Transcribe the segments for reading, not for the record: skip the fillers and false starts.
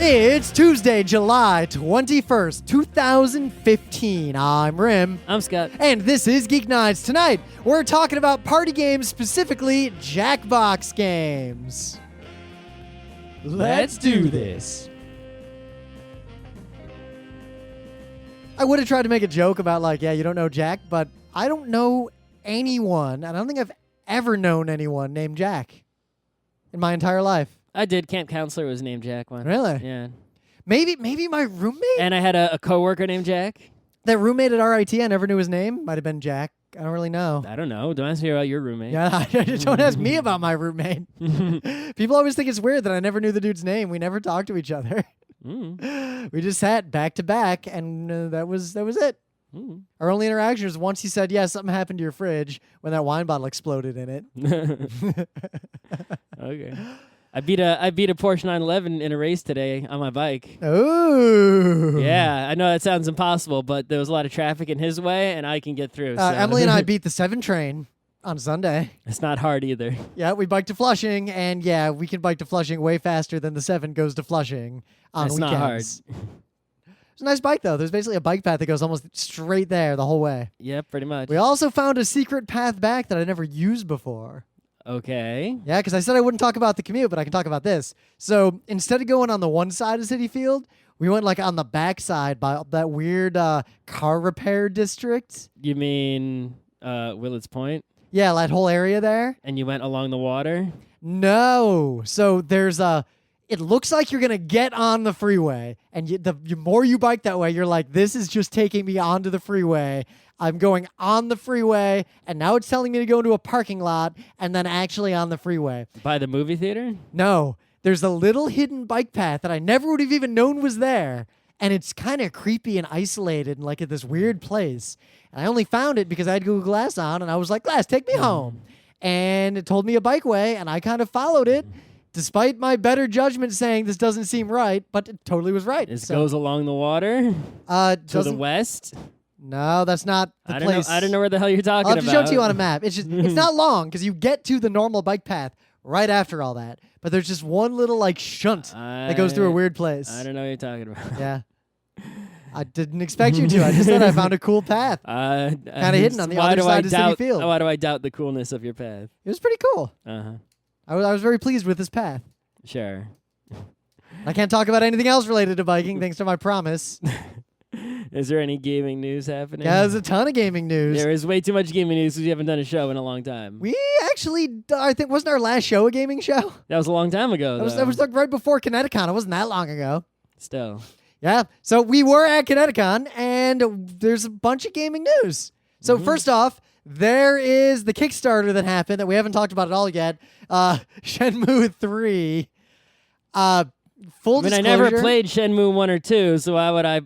It's Tuesday, July 21st, 2015. I'm Rim. I'm Scott. And this is Geeknights. Tonight, we're talking about party games, specifically Jackbox games. Let's do this. I would have tried to make a joke about, you don't know Jack, but I don't know anyone. I don't think I've ever known anyone named Jack in my entire life. I did. Camp counselor was named Jack once. Really? Yeah. Maybe my roommate? And I had a coworker named Jack. That roommate at RIT, I never knew his name. Might have been Jack. I don't really know. I don't know. Don't ask me about your roommate. Yeah, don't ask me about my roommate. People always think it's weird that I never knew the dude's name. We never talked to each other. We just sat back to back, and that was it. Our only interaction was once he said, yeah, something happened to your fridge when that wine bottle exploded in it. Okay. I beat a Porsche 911 in a race today on my bike. Oh. Yeah, I know that sounds impossible, but there was a lot of traffic in his way, and I can get through. So. Emily and I beat the 7 train on Sunday. It's not hard either. Yeah, we biked to Flushing, and yeah, we can bike to Flushing way faster than the 7 goes to Flushing on It's weekends. not hard. It's a nice bike, though. There's basically a bike path that goes almost straight there the whole way. Yeah, pretty much. We also found a secret path back that I never used before. Okay. Yeah, because I said I wouldn't talk about the commute, but I can talk about this. So instead of going on the one side of Citi Field, we went on the back side by that weird car repair district. You mean Willets Point? Yeah, that whole area there. And you went along the water? No. So there's it looks like you're going to get on the freeway. And the more you bike that way, you're like, this is just taking me onto the freeway. I'm going on the freeway, and now it's telling me to go into a parking lot and then actually on the freeway. By the movie theater? No. There's a little hidden bike path that I never would have even known was there. And it's kind of creepy and isolated and at this weird place. And I only found it because I had Google Glass on, and I was like, Glass, take me home. And it told me a bike way, and I kind of followed it, despite my better judgment saying this doesn't seem right, but it totally was right. This goes along the water? To the west? No, that's not the place. I don't know where the hell you're talking about. I'll have to show it to you on a map. It's just it's not long because you get to the normal bike path right after all that. But there's just one little shunt that goes through a weird place. I don't know what you're talking about. Yeah. I didn't expect you to. I just thought I found a cool path. Kind of hidden on the other side of Citi Field. Why do I doubt the coolness of your path? It was pretty cool. Uh-huh. I was very pleased with this path. Sure. I can't talk about anything else related to biking thanks to my promise. Is there any gaming news happening? Yeah, there's a ton of gaming news. There is way too much gaming news because we haven't done a show in a long time. We actually, I think, wasn't our last show a gaming show? That was a long time ago, That was right before Kineticon. It wasn't that long ago. Still. Yeah, so we were at Kineticon, and there's a bunch of gaming news. So first off, there is the Kickstarter that happened that we haven't talked about at all yet. Shenmue 3. Full disclosure. I never played Shenmue 1 or 2, so why would I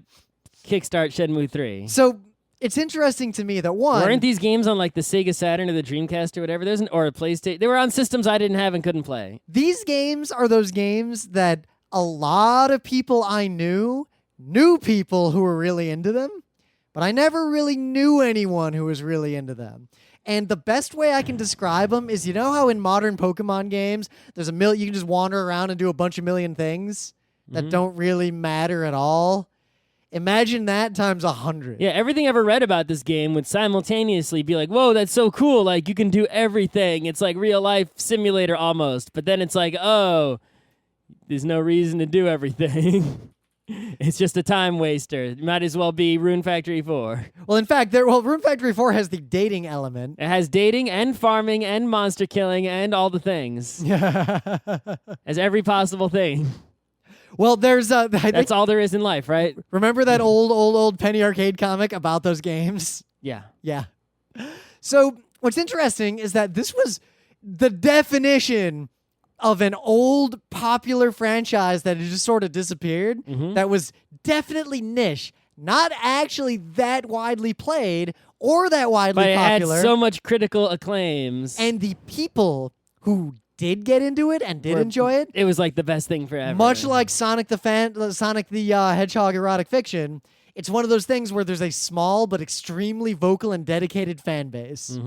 kickstart Shenmue 3? So it's interesting to me that weren't these games on the Sega Saturn or the Dreamcast or whatever? Or a PlayStation. They were on systems I didn't have and couldn't play. These games are those games that a lot of people I knew people who were really into them, but I never really knew anyone who was really into them. And the best way I can describe them is, you know how in modern Pokemon games, there's you can just wander around and do a bunch of million things that don't really matter at all? Imagine that times 100. Yeah, everything I ever read about this game would simultaneously be like, whoa, that's so cool. You can do everything. It's like real life simulator almost. But then it's like, oh, there's no reason to do everything. It's just a time waster. It might as well be Rune Factory 4. Well, in fact, Rune Factory 4 has the dating element. It has dating and farming and monster killing and all the things. As every possible thing. Well, there's that's all there is in life, right? Remember that old Penny Arcade comic about those games? Yeah. Yeah. So what's interesting is that this was the definition of an old popular franchise that had just sort of disappeared. That was definitely niche, not actually that widely played or that widely popular. But it had so much critical acclaims. And the people who did get into it and did enjoy it, it was the best thing forever. Much like Sonic the Hedgehog erotic fiction, it's one of those things where there's a small but extremely vocal and dedicated fan base.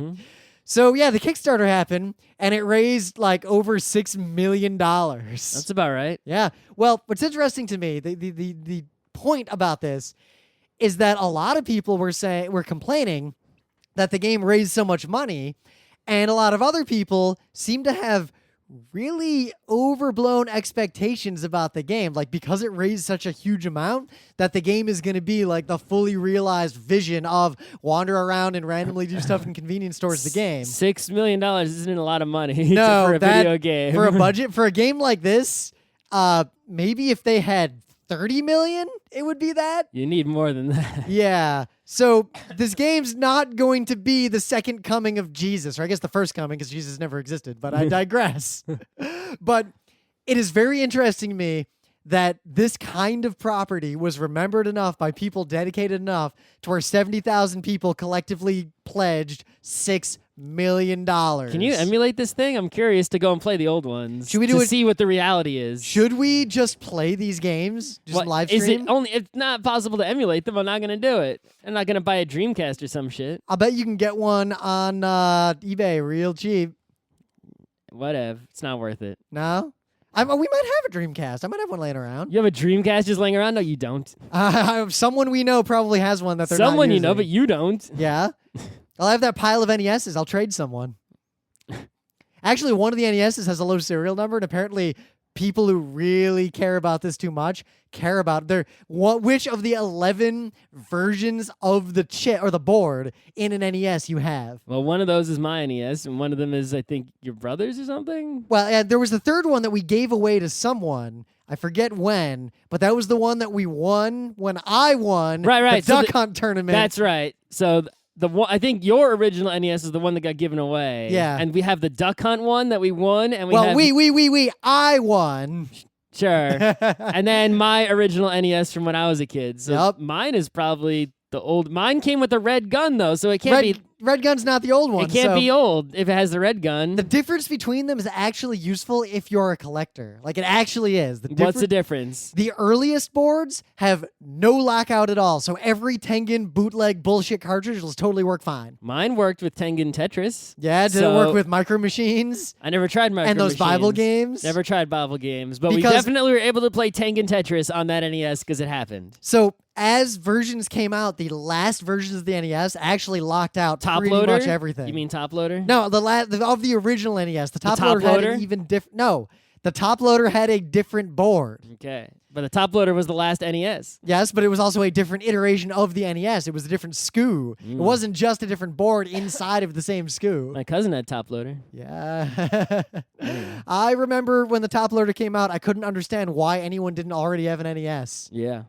So yeah, the Kickstarter happened, and it raised like over $6 million. That's about right. Yeah. Well, what's interesting to me, the point about this is that a lot of people were complaining that the game raised so much money, and a lot of other people seem to have really overblown expectations about the game. Like, because it raised such a huge amount, that the game is going to be like the fully realized vision of wander around and randomly do stuff in convenience stores. The game. $6 million isn't a lot of money No, for a that- video game. For a budget for a game like this, maybe if they had 30 million, it would be that. You need more than that. Yeah. So this game's not going to be the second coming of Jesus, or I guess the first coming, because Jesus never existed, but I digress. But it is very interesting to me that this kind of property was remembered enough by people dedicated enough to where 70,000 people collectively pledged $6 million. Can you emulate this thing? I'm curious to go and play the old ones. Should we do to it- see what the reality is? Should we just play these games? Just What- live Is stream? it only? It's not possible to emulate them. I'm not gonna do it. I'm not gonna buy a Dreamcast or some shit. I'll bet you can get one on eBay real cheap. Whatever. It's not worth it. No? We might have a Dreamcast. I might have one laying around. You have a Dreamcast just laying around? No, you don't. Someone we know probably has one that they're not Someone you know, using. but you don't. Yeah. I'll have that pile of NESs. I'll trade someone. Actually, one of the NESs has a low serial number, and apparently people who really care about this too much care about which of the 11 versions of the chip or the board in an NES you have. Well, one of those is my NES, and one of them is, I think, your brother's or something. Well, there was the third one that we gave away to someone. I forget when, but that was the one that we won when I won Right. the So Duck Hunt tournament. That's right. So the one, I think your original NES is the one that got given away. Yeah. And we have the Duck Hunt one that we won, and I won. Sure. And then my original NES from when I was a kid. So Yup. mine is probably the old. Mine came with the red gun though, so it can't be. Red Gun's not the old one. It can't so be old if it has the red gun. The difference between them is actually useful if you're a collector. Like, it actually is. What's the difference? The earliest boards have no lockout at all, so every Tengen bootleg bullshit cartridge will totally work fine. Mine worked with Tengen Tetris. Yeah, did it work with Micro Machines? I never tried Micro And those Bible Machines. games? Never tried Bible games, but we Because- definitely were able to play Tengen Tetris on that NES because it happened. So, as versions came out, the last versions of the NES actually locked out Top pretty loader? much everything. You mean top loader? No, of the original NES, the top top loader had loader? an even different. No, the top loader had a different board. Okay. But the top loader was the last E NES. Yes, but it was also a different iteration of the NES. It was a different SKU. It wasn't just a different board inside of the same SKU. My cousin had top loader. Yeah. I remember when the top loader came out, I couldn't understand why anyone didn't already have an NES. Yeah.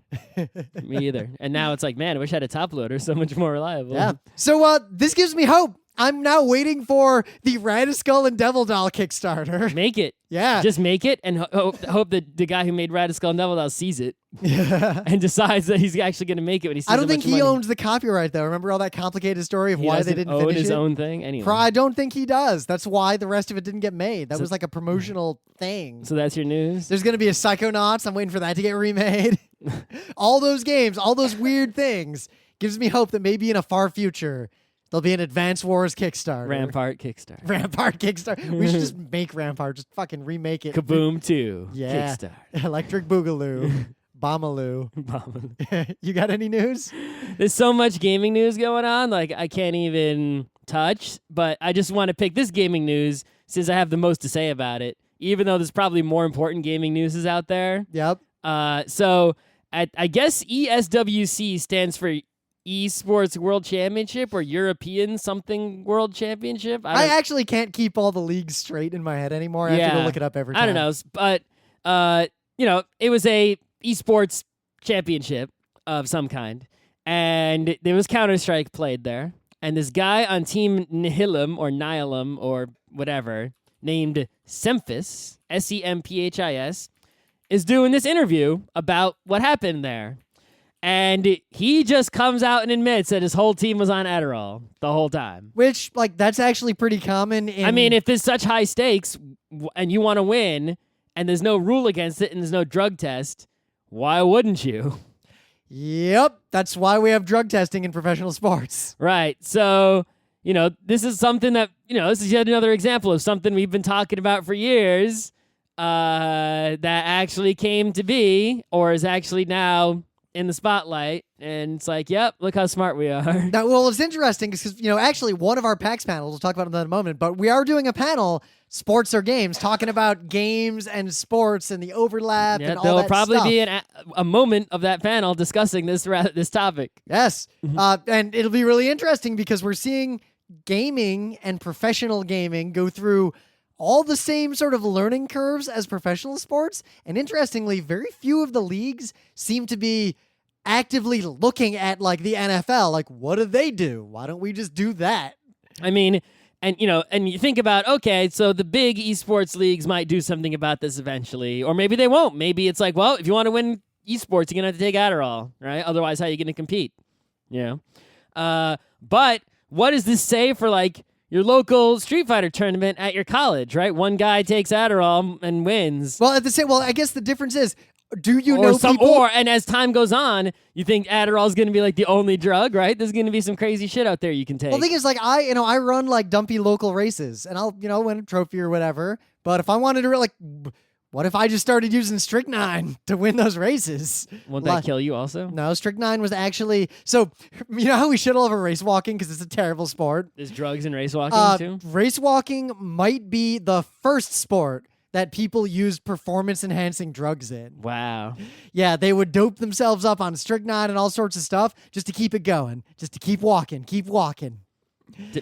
Me either. And now it's like, man, I wish I had a top loader. So much more reliable. Yeah. So this gives me hope. I'm now waiting for the Radiskull and Devil Doll Kickstarter. Make it. Yeah. Just make it and hope that the guy who made Radiskull and Devil Doll sees it and decides that he's actually going to make it when he sees I don't how think much he money. owns the copyright, though. Remember all that complicated story of He why they doesn't didn't own finish his it? own thing anyway. I don't think he does. That's why the rest of it didn't get made. That So- was like a promotional thing. So that's your news? There's going to be a Psychonauts. I'm waiting for that to get remade. All those games, all those weird things gives me hope that maybe in a far future there'll be an Advance Wars Kickstarter. Rampart Kickstarter. Rampart Kickstarter. We should just make Rampart. Just fucking remake it. Kaboom 2. Yeah. Kickstarter. Electric Boogaloo. Bomaloo. You got any news? There's so much gaming news going on, like I can't even touch, but I just want to pick this gaming news since I have the most to say about it, even though there's probably more important gaming news is out there. Yep. So I guess ESWC stands for Esports World Championship or European something World Championship. I actually can't keep all the leagues straight in my head anymore. I have to go Yeah. look it up every time. I don't know, but it was a esports championship of some kind, and there was Counter-Strike played there, and this guy on Team Nihilum or whatever named Semphis, Semphis, is doing this interview about what happened there. And he just comes out and admits that his whole team was on Adderall the whole time. Which, that's actually pretty common. I mean, if there's such high stakes and you want to win and there's no rule against it and there's no drug test, why wouldn't you? Yep. That's why we have drug testing in professional sports. Right. So, this is something that, this is yet another example of something we've been talking about for years that actually came to be or is actually now in the spotlight. And it's like, yep, look how smart we are. Now, well, it's interesting because, actually one of our PAX panels, we'll talk about it in a moment, but we are doing a panel, Sports or Games, talking about games and sports and the overlap and all that There'll probably stuff. be a moment of that panel discussing this topic. Yes. And it'll be really interesting because we're seeing gaming and professional gaming go through all the same sort of learning curves as professional sports. And interestingly, very few of the leagues seem to be actively looking at like the NFL. Like, what do they do? Why don't we just do that? I mean, and you think about, okay, so the big esports leagues might do something about this eventually, or maybe they won't. Maybe it's like, well, if you want to win esports, you're going to have to take Adderall, right? Otherwise, how are you going to compete? But what does this say for like your local Street Fighter tournament at your college, right? One guy takes Adderall and wins. Well, I guess the difference is, do you know people? And as time goes on, you think Adderall is going to be like the only drug, right? There's going to be some crazy shit out there you can take. Well, the thing is, like, I run like dumpy local races, and I'll win a trophy or whatever. But if I wanted to, what if I just started using strychnine to win those races? Won't that kill you also? No, strychnine was actually... So, you know how we should all have a race walking because it's a terrible sport? There's drugs in race walking, too? Race walking might be the first sport that people used performance-enhancing drugs in. Wow. Yeah, they would dope themselves up on strychnine and all sorts of stuff just to keep it going, just to keep walking.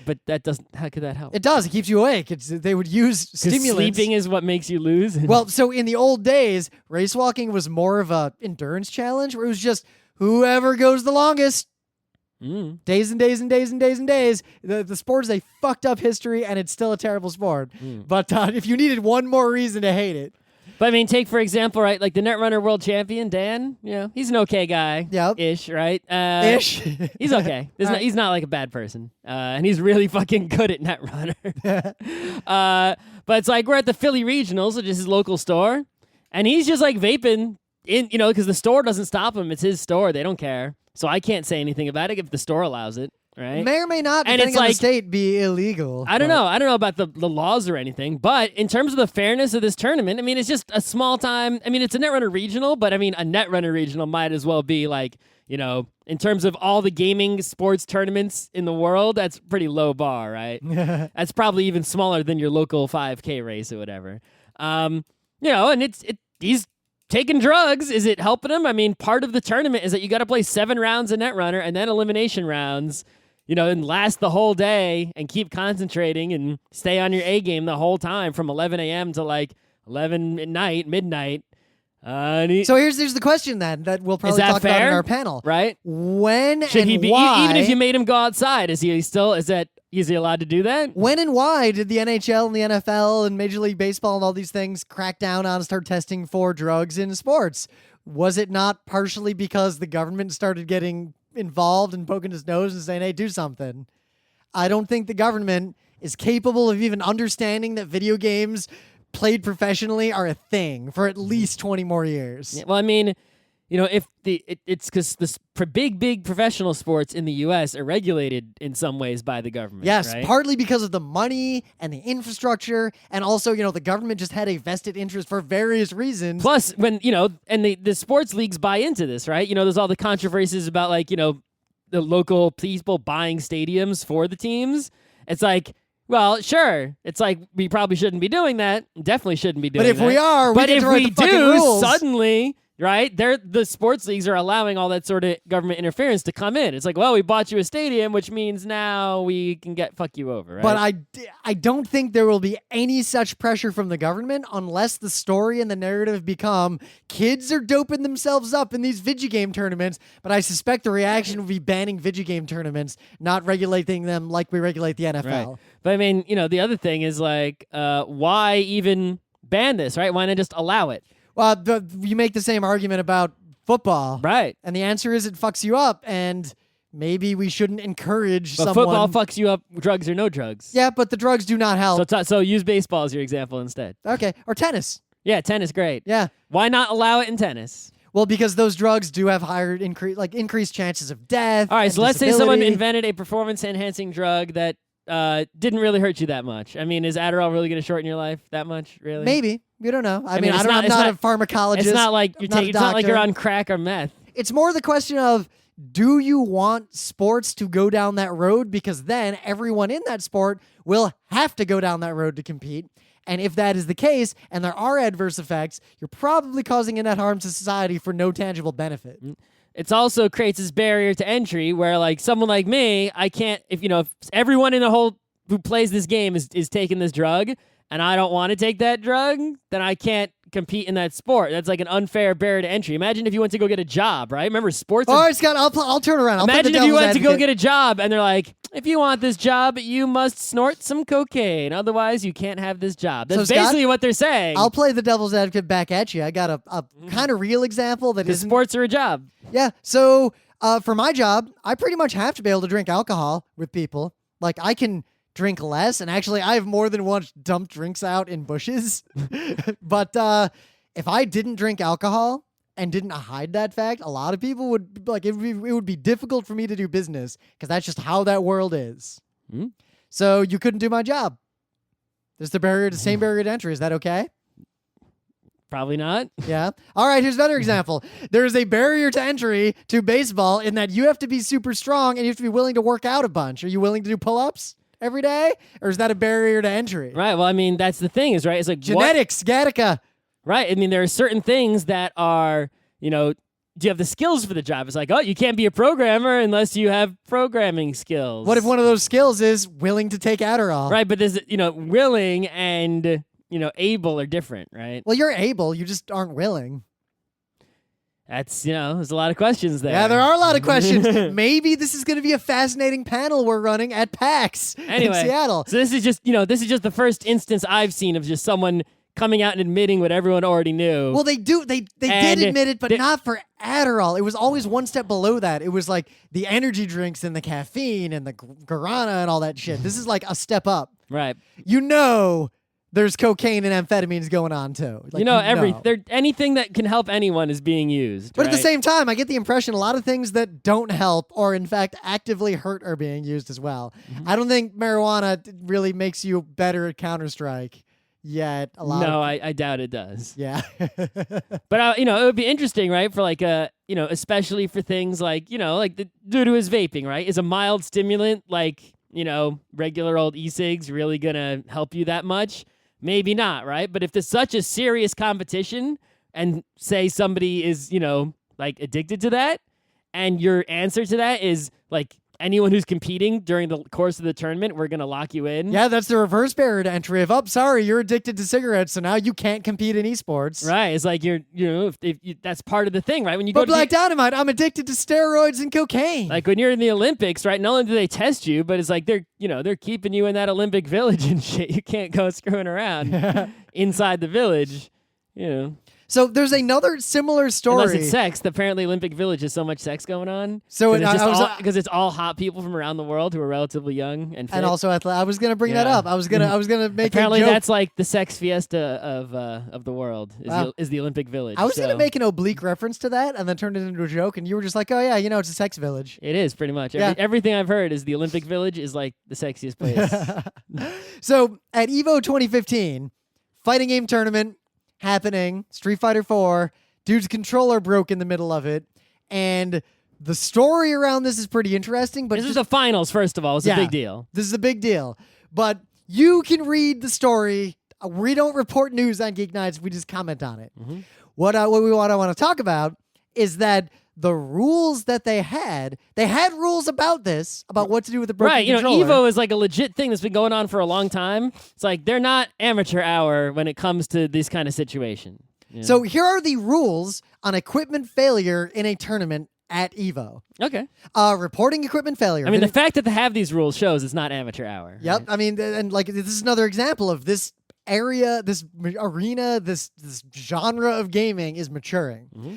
But that doesn't. How could that help? It does. It keeps you awake. They would use stimulants. Sleeping is what makes you lose. Well, so in the old days, race walking was more of a endurance challenge where it was just whoever goes the longest. Days and days and days and days and days. The sport is a fucked up history, and it's still a terrible sport. But if you needed one more reason to hate it. But I mean, take for example, right, like the Netrunner world champion, Dan, he's an okay guy. Yep. Ish, right? Ish. He's okay. He's not like a bad person. And he's really fucking good at Netrunner. But it's like we're at the Philly Regionals, which is his local store, and he's just like vaping in, because the store doesn't stop him. It's his store. They don't care. So I can't say anything about it if the store allows it. Right? May or may not, and depending on like, the state, be illegal. I don't know. I don't know about the laws or anything. But in terms of the fairness of this tournament, I mean, it's just a small time. I mean, it's a Netrunner regional, but I mean, a Netrunner regional might as well be like, in terms of all the gaming sports tournaments in the world, that's pretty low bar, right? That's probably even smaller than your local 5K race or whatever. And he's taking drugs. Is it helping him? I mean, part of the tournament is that you got to play 7 rounds of Netrunner and then elimination rounds. And last the whole day and keep concentrating and stay on your A game the whole time from 11 a.m. to like 11 at night, midnight. So here's the question then that we'll probably talk about in our panel. Right? When should and he be why, even if you made him go outside? Is he allowed to do that? When and why did the NHL and the NFL and Major League Baseball and all these things crack down on and start testing for drugs in sports? Was it not partially because the government started getting involved and poking his nose and saying, hey, do something? I don't think the government is capable of even understanding that video games played professionally are a thing for at least 20 more years. Yeah, well, I mean, if it's because the big professional sports in the U.S. are regulated in some ways by the government. Yes, right? Partly because of the money and the infrastructure, and also, the government just had a vested interest for various reasons. Plus, when, and the sports leagues buy into this, right? There's all the controversies about, like, the local people buying stadiums for the teams. It's like, well, sure. It's like, we probably shouldn't be doing that. Definitely shouldn't be doing that. But if we are, we get to write the fucking rules. Suddenly... Right? The sports leagues are allowing all that sort of government interference to come in. It's like, well, we bought you a stadium, which means now we can fuck you over, right? But I don't think there will be any such pressure from the government unless the story and the narrative become kids are doping themselves up in these video game tournaments, but I suspect the reaction will be banning video game tournaments, not regulating them like we regulate the NFL. Right. But I mean, the other thing is like, why even ban this, right? Why not just allow it? Well, you make the same argument about football. Right. And the answer is it fucks you up, and maybe we shouldn't encourage but someone... football fucks you up, drugs or no drugs. Yeah, but the drugs do not help. So use baseball as your example instead. Okay. Or tennis. Yeah, tennis, great. Yeah. Why not allow it in tennis? Well, because those drugs do have higher increased chances of death. All right, so let's say disability. someone invented a performance-enhancing drug that didn't really hurt you that much. I mean, is Adderall really going to shorten your life that much? Really? Maybe. You don't know. I mean, it's I'm not a pharmacologist. It's not like I'm not a it's not like you're doctor. on crack or meth. It's more the question of, do you want sports to go down that road? Because then everyone in that sport will have to go down that road to compete. And if that is the case, and there are adverse effects, you're probably causing a net harm to society for no tangible benefit. It also creates this barrier to entry where, like, someone like me, I can't, if everyone in the whole who plays this game is taking this drug, and I don't want to take that drug, then I can't compete in that sport. That's like an unfair barrier to entry. Imagine if you went to go get a job, right? Remember, sports. All right, Scott, I'll turn around. I'll play the Imagine if you devil's went to go advocate. get a job, and they're like, if you want this job, you must snort some cocaine. Otherwise, you can't have this job. That's So, Scott, basically what they're saying. I'll play the devil's advocate back at you. I got a kind of real example that Because isn't. sports are a job. Yeah. So for my job, I pretty much have to be able to drink alcohol with people. Like, I can drink less, and actually, I have more than once dumped drinks out in bushes. But if I didn't drink alcohol and didn't hide that fact, a lot of people would it would be difficult for me to do business because that's just how that world is. Hmm? So you couldn't do my job. There's the same barrier to entry. Is that okay? Probably not. Yeah. All right, here's another example. There is a barrier to entry to baseball in that you have to be super strong and you have to be willing to work out a bunch. Are you willing to do pull-ups every day? Or is that a barrier to entry? Right. Well, I mean, that's the thing is, right? It's like Genetics, Gattaca. Right. I mean, there are certain things that are, do you have the skills for the job? It's like, oh, you can't be a programmer unless you have programming skills. What if one of those skills is willing to take Adderall? Right. But there's, willing and, able are different, right? Well, you're able. You just aren't willing. That's, there's a lot of questions there. Yeah, there are a lot of questions. Maybe this is going to be a fascinating panel we're running at PAX in Seattle. So this is just, the first instance I've seen of just someone coming out and admitting what everyone already knew. Well, they did admit it, but not for Adderall. It was always one step below that. It was like the energy drinks and the caffeine and the guarana and all that shit. This is like a step up. Right. There's cocaine and amphetamines going on too. Like, anything that can help anyone is being used. But right? at the same time, I get the impression a lot of things that don't help or in fact actively hurt are being used as well. Mm-hmm. I don't think marijuana really makes you better at Counter-Strike yet. I doubt it does. Yeah. But it would be interesting, right? For like especially for things like like the dude who is vaping, right? Is a mild stimulant like regular old e-cigs really gonna help you that much? Maybe not, right? But if there's such a serious competition and say somebody is, like addicted to that and your answer to that is like anyone who's competing during the course of the tournament, we're going to lock you in. Yeah, that's the reverse barrier to entry of, sorry, you're addicted to cigarettes, so now you can't compete in esports. Right. It's like that's part of the thing, right? When you But Black Dynamite, I'm addicted to steroids and cocaine. Like when you're in the Olympics, right? Not only do they test you, but it's like they're keeping you in that Olympic village and shit. You can't go screwing around inside the village, So there's another similar story. Unless it's sex. Apparently, Olympic Village has so much sex going on. So because it's all hot people from around the world who are relatively young and fit. And also athletic. I was gonna bring that up. I was gonna make. Apparently, a joke. that's like the sex fiesta of the world. Is the Olympic Village. I was gonna make an oblique reference to that and then turn it into a joke, and you were just like, "Oh yeah, it's a sex village." It is pretty much. Yeah. Everything I've heard is the Olympic Village is like the sexiest place. So at Evo 2015, fighting game tournament happening, Street Fighter 4, dude's controller broke in the middle of it, and the story around this is pretty interesting. But this is the finals, first of all. It's a big deal. This is a big deal. But you can read the story. We don't report news on Geeknights. We just comment on it. Mm-hmm. What I want to talk about is the rules that they had rules about what to do with the broken controller. Evo is like a legit thing that's been going on for a long time. It's like they're not amateur hour when it comes to this kind of situation. So here are the rules on equipment failure in a tournament at Evo. Okay. Reporting equipment failure. I mean, the fact that they have these rules shows it's not amateur hour. Yep. Right? I mean, and like this is another example of this area, this arena, this genre of gaming is maturing. Mm-hmm.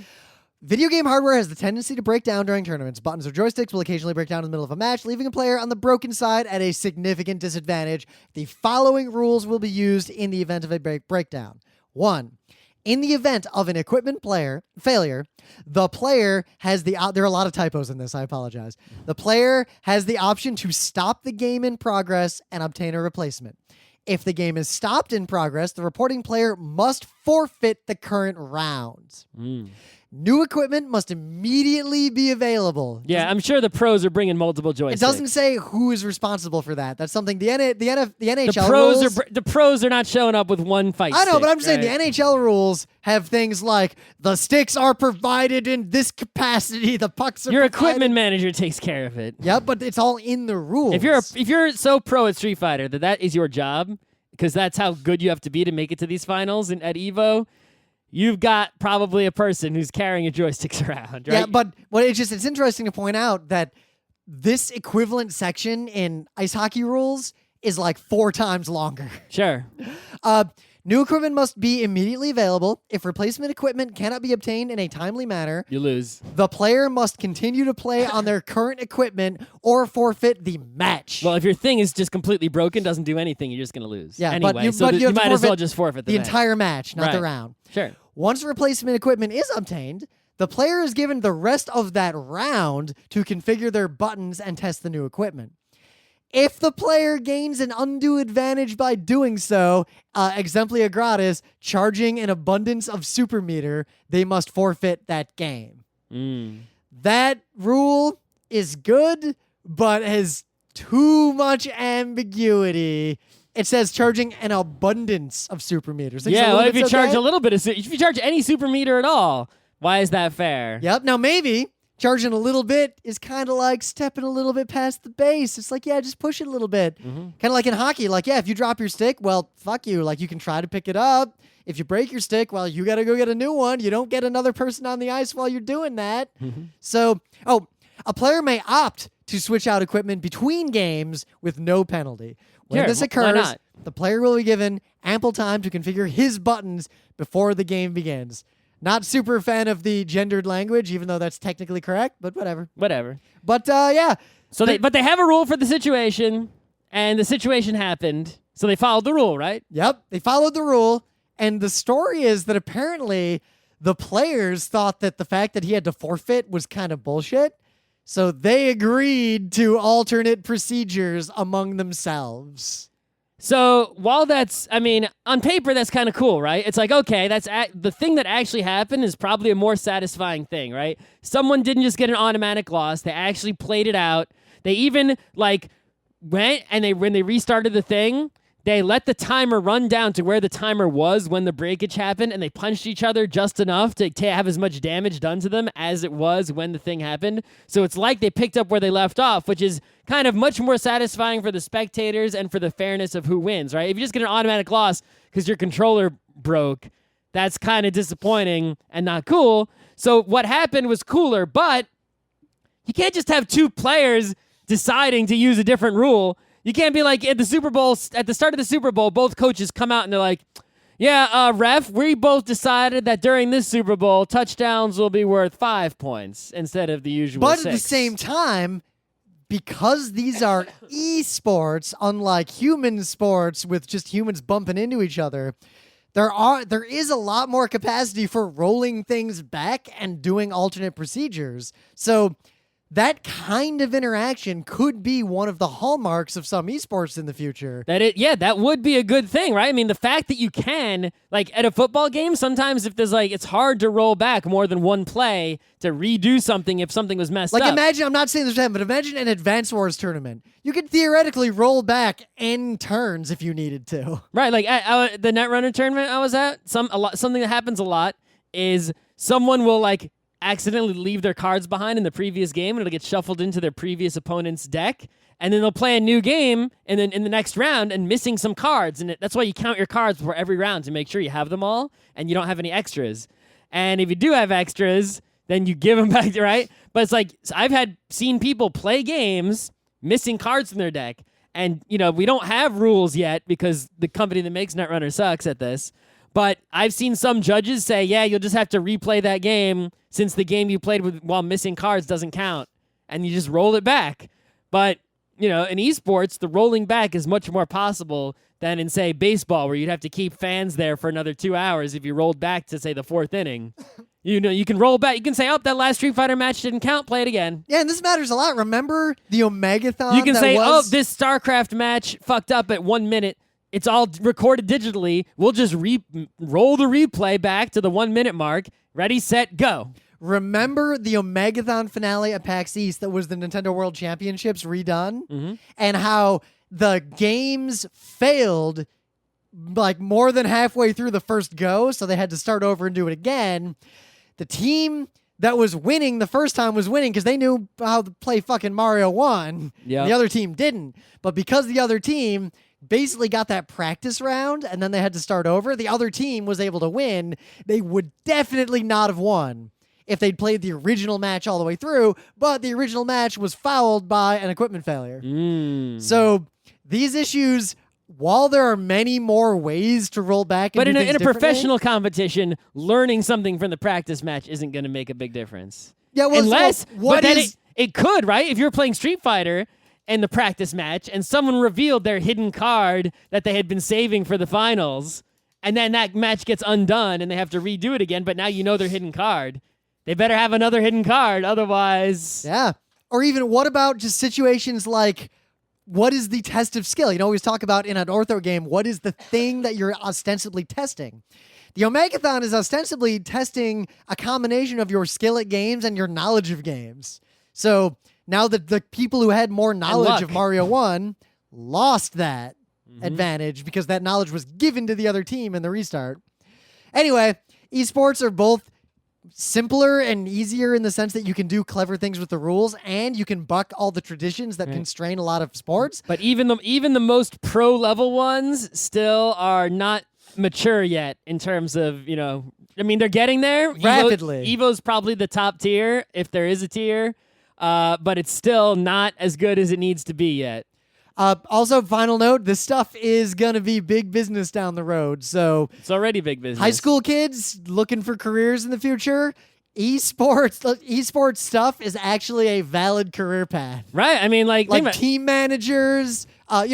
Video game hardware has the tendency to break down during tournaments. Buttons or joysticks will occasionally break down in the middle of a match, leaving a player on the broken side at a significant disadvantage. The following rules will be used in the event of a breakdown. 1. In the event of an equipment failure, the player has there are a lot of typos in this, I apologize. The player has the option to stop the game in progress and obtain a replacement. If the game is stopped in progress, the reporting player must forfeit the current round. New equipment must immediately be available. Yeah, I'm sure the pros are bringing multiple joysticks. It doesn't say who is responsible for that. That's something the NHL the pros are not showing up with one fight. I know, stick, but I'm saying right? the NHL rules have things like the sticks are provided in this capacity. The pucks are Your provided. equipment manager takes care of it. Yeah, but it's all in the rules. If you're so pro at Street Fighter that is your job, because that's how good you have to be to make it to these finals at EVO. You've got probably a person who's carrying your joysticks around, right? Yeah, but it's interesting to point out that this equivalent section in ice hockey rules is like 4 times longer. Sure. New equipment must be immediately available. If replacement equipment cannot be obtained in a timely manner, You lose. the player must continue to play on their current equipment or forfeit the match. Well, if your thing is just completely broken, doesn't do anything, you're just going to lose. Yeah, anyway, but you so have to might as well forfeit just forfeit the the match. entire match, not the Right. round. Sure. Once replacement equipment is obtained, the player is given the rest of that round to configure their buttons and test the new equipment. If the player gains an undue advantage by doing so, exemplia gratis, charging an abundance of super meter, they must forfeit that game. That rule is good, but has too much ambiguity. It says charging an abundance of super meters. Yeah, well, if you charge a little bit if you charge any super meter at all, why is that fair? Yep. Now, maybe charging a little bit is kind of like stepping a little bit past the base. It's like, yeah, just push it a little bit. Kind of like in hockey. Like, yeah, if you drop your stick, well, fuck you. Like, you can try to pick it up. If you break your stick, well, you got to go get a new one. You don't get another person on the ice while you're doing that. So, a player may opt to switch out equipment between games with no penalty. When Sure, this why occurs, not? the player will be given ample time to configure his buttons before the game begins. Not super a fan of the gendered language, even though that's technically correct, but whatever. Whatever. But yeah. So they have a rule for the situation, and the situation happened, so they followed the rule, right? Yep, they followed the rule, and the story is that apparently the players thought that the fact that he had to forfeit was kind of bullshit, so they agreed to alternate procedures among themselves. So while that's, I mean, on paper that's kind of cool, right? It's like, okay, that's the thing that actually happened is probably a more satisfying thing, right? Someone didn't just get an automatic loss; they actually played it out. They even like went and when they restarted the thing, they let the timer run down to where the timer was when the breakage happened, and they punched each other just enough to have as much damage done to them as it was when the thing happened. So it's like they picked up where they left off, which is kind of much more satisfying for the spectators and for the fairness of who wins, right? If you just get an automatic loss because your controller broke, that's kind of disappointing and not cool. So what happened was cooler, but you can't just have 2 players deciding to use a different rule. You can't be like at the Super Bowl, at the start of the Super Bowl, both coaches come out and they're like, yeah, ref, we both decided that during this Super Bowl, touchdowns will be worth 5 points instead of the usual 6. But at the same time, because these are esports, unlike human sports with just humans bumping into each other, there is a lot more capacity for rolling things back and doing alternate procedures. So that kind of interaction could be one of the hallmarks of some esports in the future. That would be a good thing, right? I mean, the fact that you can, like at a football game, sometimes if there's it's hard to roll back more than one play to redo something if something was messed up. Imagine, I'm not saying this happened, but imagine an Advance Wars tournament. You could theoretically roll back N turns if you needed to. Right, like at the Netrunner tournament I was at, something that happens a lot is someone will accidentally leave their cards behind in the previous game, and it'll get shuffled into their previous opponent's deck, and then they'll play a new game, and then in the next round, and missing some cards, and that's why you count your cards before every round to make sure you have them all, and you don't have any extras. And if you do have extras, then you give them back, right? But it's I've seen people play games missing cards from their deck, and we don't have rules yet because the company that makes Netrunner sucks at this. But I've seen some judges say, yeah, you'll just have to replay that game since the game you played while missing cards doesn't count. And you just roll it back. But in esports, the rolling back is much more possible than in, say, baseball, where you'd have to keep fans there for another 2 hours if you rolled back to, say, the 4th inning. You can roll back. You can say, oh, that last Street Fighter match didn't count. Play it again. Yeah, and this matters a lot. Remember the Omegathon? You can say, oh, this StarCraft match fucked up at 1 minute. It's all recorded digitally. We'll just roll the replay back to the 1 minute mark. Ready, set, go. Remember the Omegathon finale at PAX East that was the Nintendo World Championships redone? Mm-hmm. And how the games failed like more than halfway through the first go, so they had to start over and do it again. The team that was winning the first time was winning because they knew how to play fucking Mario 1. Yep. The other team didn't. But because the other team basically got that practice round and then they had to start over, the other team was able to win. They would definitely not have won if they'd played the original match all the way through, but the original match was fouled by an equipment failure. So these issues, while there are many more ways to roll back and but do in things a differently, professional competition, learning something from the practice match isn't going to make a big difference. yeah, well, Unless, so what but then is it could, right? If you're playing Street Fighter in the practice match and someone revealed their hidden card that they had been saving for the finals, and then that match gets undone and they have to redo it again, but now you know their hidden card, they better have another hidden card, otherwise... Yeah. Or even what about just situations like, what is the test of skill? You know, we always talk about in an ortho game, what is the thing that you're ostensibly testing? The Omegathon is ostensibly testing a combination of your skill at games and your knowledge of games. So now that the people who had more knowledge of Mario 1 lost that advantage because that knowledge was given to the other team in the restart. Anyway, esports are both simpler and easier in the sense that you can do clever things with the rules and you can buck all the traditions that constrain a lot of sports. But even the most pro level ones still are not mature yet in terms of, I mean, they're getting there Rapidly. Evo's probably the top tier if there is a tier, but it's still not as good as it needs to be yet. Also, final note, this stuff is going to be big business down the road. So It's already big business. high school kids looking for careers in the future, esports stuff is actually a valid career path. Right? I mean, like Team managers,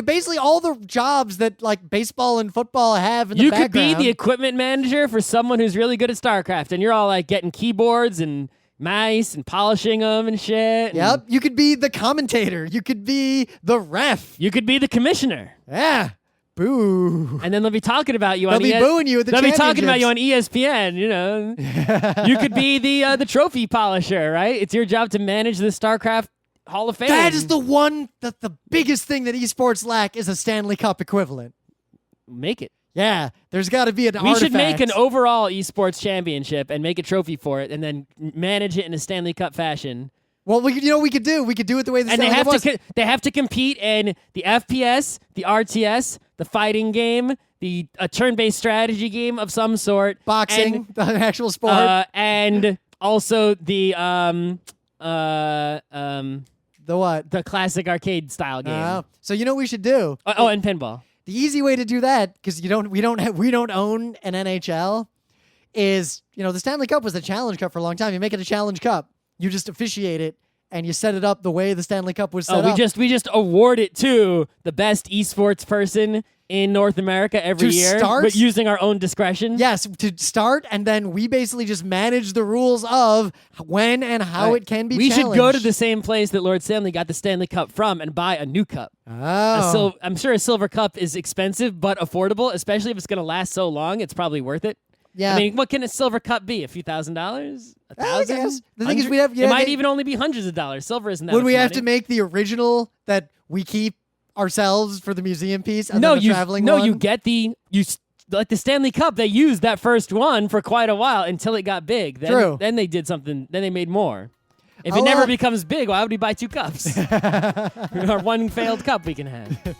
basically all the jobs that like baseball and football have in the you background. could be the equipment manager for someone who's really good at StarCraft, and you're all like getting keyboards and mice and polishing them and shit. Yep. You could be the commentator. You could be the ref. You could be the commissioner. Yeah. Boo. And then they'll be talking about you They'll on be booing you at the They'll be talking about you on championships. ESPN, You could be the trophy polisher, right? It's your job to manage the StarCraft Hall of Fame. That is the biggest thing that esports lack is a Stanley Cup equivalent. Make it. Yeah, there's got to be an We artifact. should make an overall esports championship and make a trophy for it and then manage it in a Stanley Cup fashion. Well, we could do? We could do it the way the And Stanley Cup was. they have to compete in the FPS, the RTS, the fighting game, the turn-based strategy game of some sort, Boxing, the actual sport. and also the what? the classic arcade style game. So you know what we should do? And pinball. The easy way to do that, because we don't own an NHL, is the Stanley Cup was a Challenge Cup for a long time. You make it a Challenge Cup. You just officiate it and you set it up the way the Stanley Cup was set up. We just award it to the best esports person in North America every year, but using our own discretion. Yes, to start, and then we basically just manage the rules of when and how it can be challenged. We should go to the same place that Lord Stanley got the Stanley Cup from and buy a new cup. Oh. I'm sure a silver cup is expensive but affordable, especially if it's going to last so long. It's probably worth it. Yeah. I mean, what can a silver cup be? A few $1,000? I guess. The thing is, it might even only be hundreds of dollars. Silver isn't that Would much we have money. to make the original that we keep ourselves for the museum piece? And No, then the traveling no, one? you get like the Stanley Cup. They used that first one for quite a while until it got big. Then, True. Then they did something. Then they made more. If I'll, it never becomes big, why would we buy two cups? Or one failed cup we can have.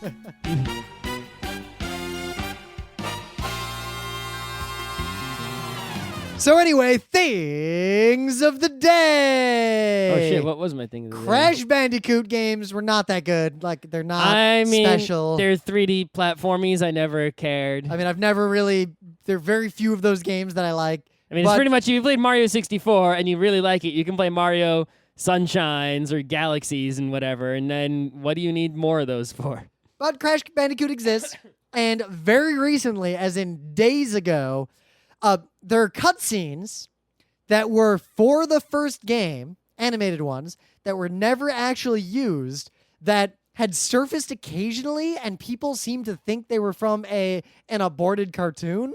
So anyway, things of the day. Oh shit! What was my thing? Crash Bandicoot games were not that good. Like they're not I mean, special. they're 3D platformies. I never cared. I mean, I've never really. There are very few of those games that I like. I mean, it's pretty much you played Mario 64 and you really like it. You can play Mario sunshines or galaxies and whatever. And then what do you need more of those for? But Crash Bandicoot exists, and very recently, as in days ago, there are cutscenes that were for the first game, animated ones, that were never actually used, that had surfaced occasionally, and people seemed to think they were from an aborted cartoon.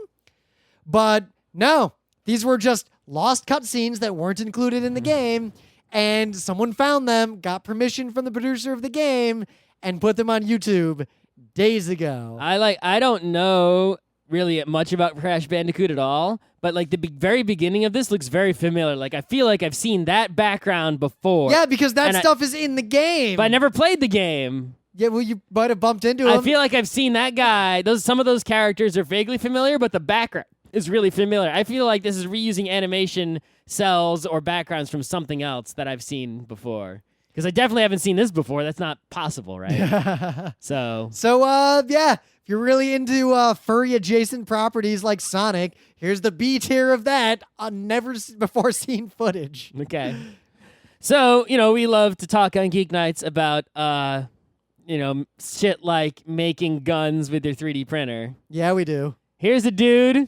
But no, these were just lost cutscenes that weren't included in the game, and someone found them, got permission from the producer of the game, and put them on YouTube days ago. I don't know really much about Crash Bandicoot at all, but like the very beginning of this looks very familiar. Like I feel like I've seen that background before. Yeah, because that stuff is in the game. But I never played the game. Yeah, well, you might have bumped into him. I feel like I've seen that guy. Some of those characters are vaguely familiar, but the background is really familiar. I feel like this is reusing animation cells or backgrounds from something else that I've seen before. Because I definitely haven't seen this before. That's not possible, right? So yeah, if you're really into furry adjacent properties like Sonic, here's the B tier of that never before seen footage. Okay. So, we love to talk on Geeknights about, shit like making guns with your 3D printer. Yeah, we do. Here's a dude.